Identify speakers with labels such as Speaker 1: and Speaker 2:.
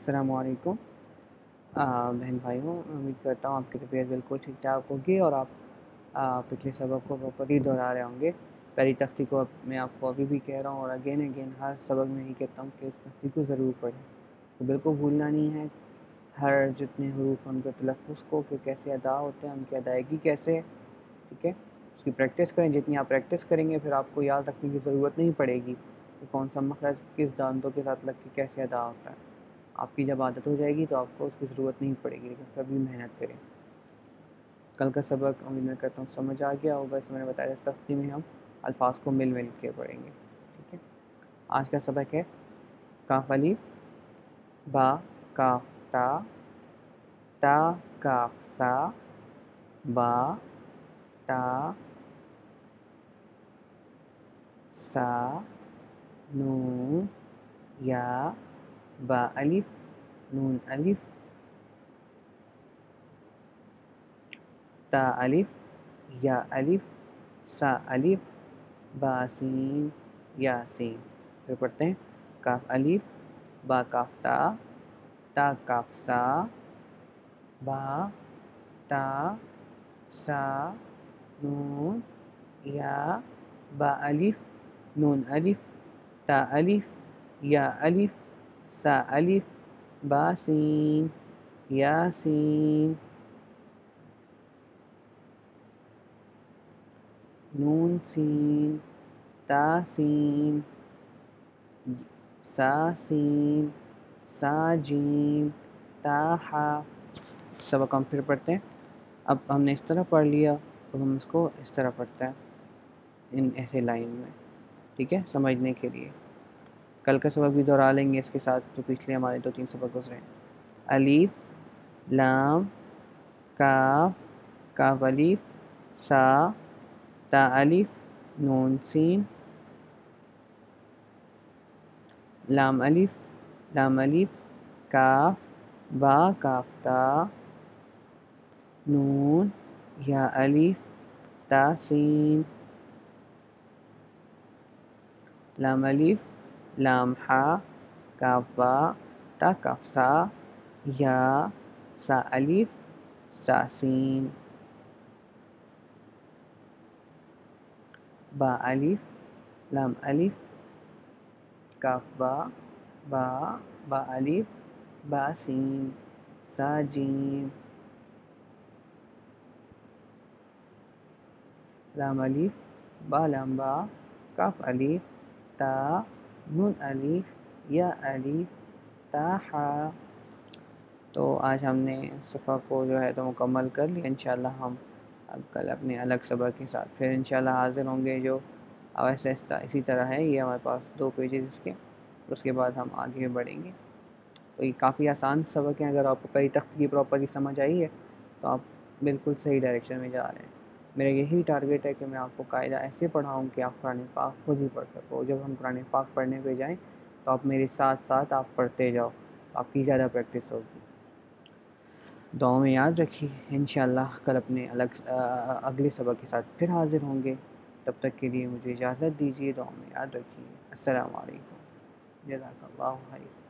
Speaker 1: السلام علیکم بہن بھائیوں، امید کرتا ہوں آپ کی طبیعت بالکل ٹھیک ٹھاک ہوگی اور آپ پچھلے سبق کو پراپرلی دہرا رہے ہوں گے۔ پہلی تختی کو میں آپ کو ابھی بھی کہہ رہا ہوں اور اگین ہر سبق میں یہی کہتا ہوں کہ اس تختی کو ضرور پڑھیں، تو بالکل بھولنا نہیں ہے ہر جتنے حروف ان کے تلفظ کو کہ کیسے ادا ہوتے ہیں، ان کی ادائیگی کیسے ہے، ٹھیک ہے۔ اس کی پریکٹس کریں، جتنی آپ پریکٹس کریں گے پھر آپ کو یاد رکھنے کی ضرورت نہیں پڑے گی کہ کون سا مخرج کس دانتوں کے ساتھ لگ کے کیسے ادا ہوتا ہے۔ آپ کی جب عادت ہو جائے گی تو آپ کو اس کی ضرورت نہیں پڑے گی، لیکن کبھی محنت کریں۔ کل کا سبق امید میں کرتا ہوں سمجھ آ گیا ہوگا، اس میں نے بتایا اس تختی میں ہم الفاظ کو مل مل کے پڑھیں گے، ٹھیک ہے۔ آج کا سبق ہے کاف الف، با کاف تا، تا کاف سا، با تا سا، نون یا با الف، نون الف، تا الف، یا الف، سا الف، با سین، یا سین۔ پھر پڑھتے ہیں کاف الف، با کاف تا کاف سا، با تا سا، نون یا با الف، نون الف، تا الف، یا الف، سا الف، با سین، یا سین، نون سین، تا سین، سا سین، سا جیم، تا ہا۔ سبق ہم پھر پڑھتے ہیں۔ اب ہم نے اس طرح پڑھ لیا تو ہم اس کو اس طرح پڑھتے ہیں، ان ایسے لائن میں، ٹھیک ہے، سمجھنے کے لیے۔ کل کا سبق بھی دہرا لیں گے اس کے ساتھ جو پچھلے ہمارے 2-3 سبق گزرے ہیں۔ الف، لام، کاف، کاف الف، سا، تا الف، نون سین، لام الف، لام الف، کاف، با کاف تا، نون یا الف، تا سین، لام الف، لام ہا، کاف با، تا کاف سا، یا سا الف، سا سین، با الف، لام الف، کاف با، با الف، با سین، سا جیم، لام الف، با لام با، کاف الف، تا، نون الف، یا الف، تا ہا۔ تو آج ہم نے صفحہ کو جو ہے تو مکمل کر لیا۔ انشاءاللہ ہم اب کل اپنے الگ سبق کے ساتھ پھر انشاءاللہ حاضر ہوں گے، جو ایسا اسی طرح ہے۔ یہ ہمارے پاس 2 پیجز اس کے، اس کے بعد ہم آگے بڑھیں گے۔ تو یہ کافی آسان سبق ہیں، اگر آپ کو پہلی تختی کی پراپرلی سمجھ آئی ہے تو آپ بالکل صحیح ڈائریکشن میں جا رہے ہیں۔ میرا یہی ٹارگیٹ ہے کہ میں آپ کو قاعدہ ایسے پڑھاؤں کہ آپ قرآن پاک خود ہی پڑھ سکو۔ جب ہم قرآن پاک پڑھنے پہ جائیں تو آپ میرے ساتھ ساتھ آپ پڑھتے جاؤ، آپ کی زیادہ پریکٹس ہوگی۔ دعاؤں میں یاد رکھیے، انشاءاللہ کل اپنے اگلے سبق کے ساتھ پھر حاضر ہوں گے۔ تب تک کے لیے مجھے اجازت دیجیے، دعاؤں میں یاد رکھیے۔ السلام علیکم، جزاک اللہ خیر۔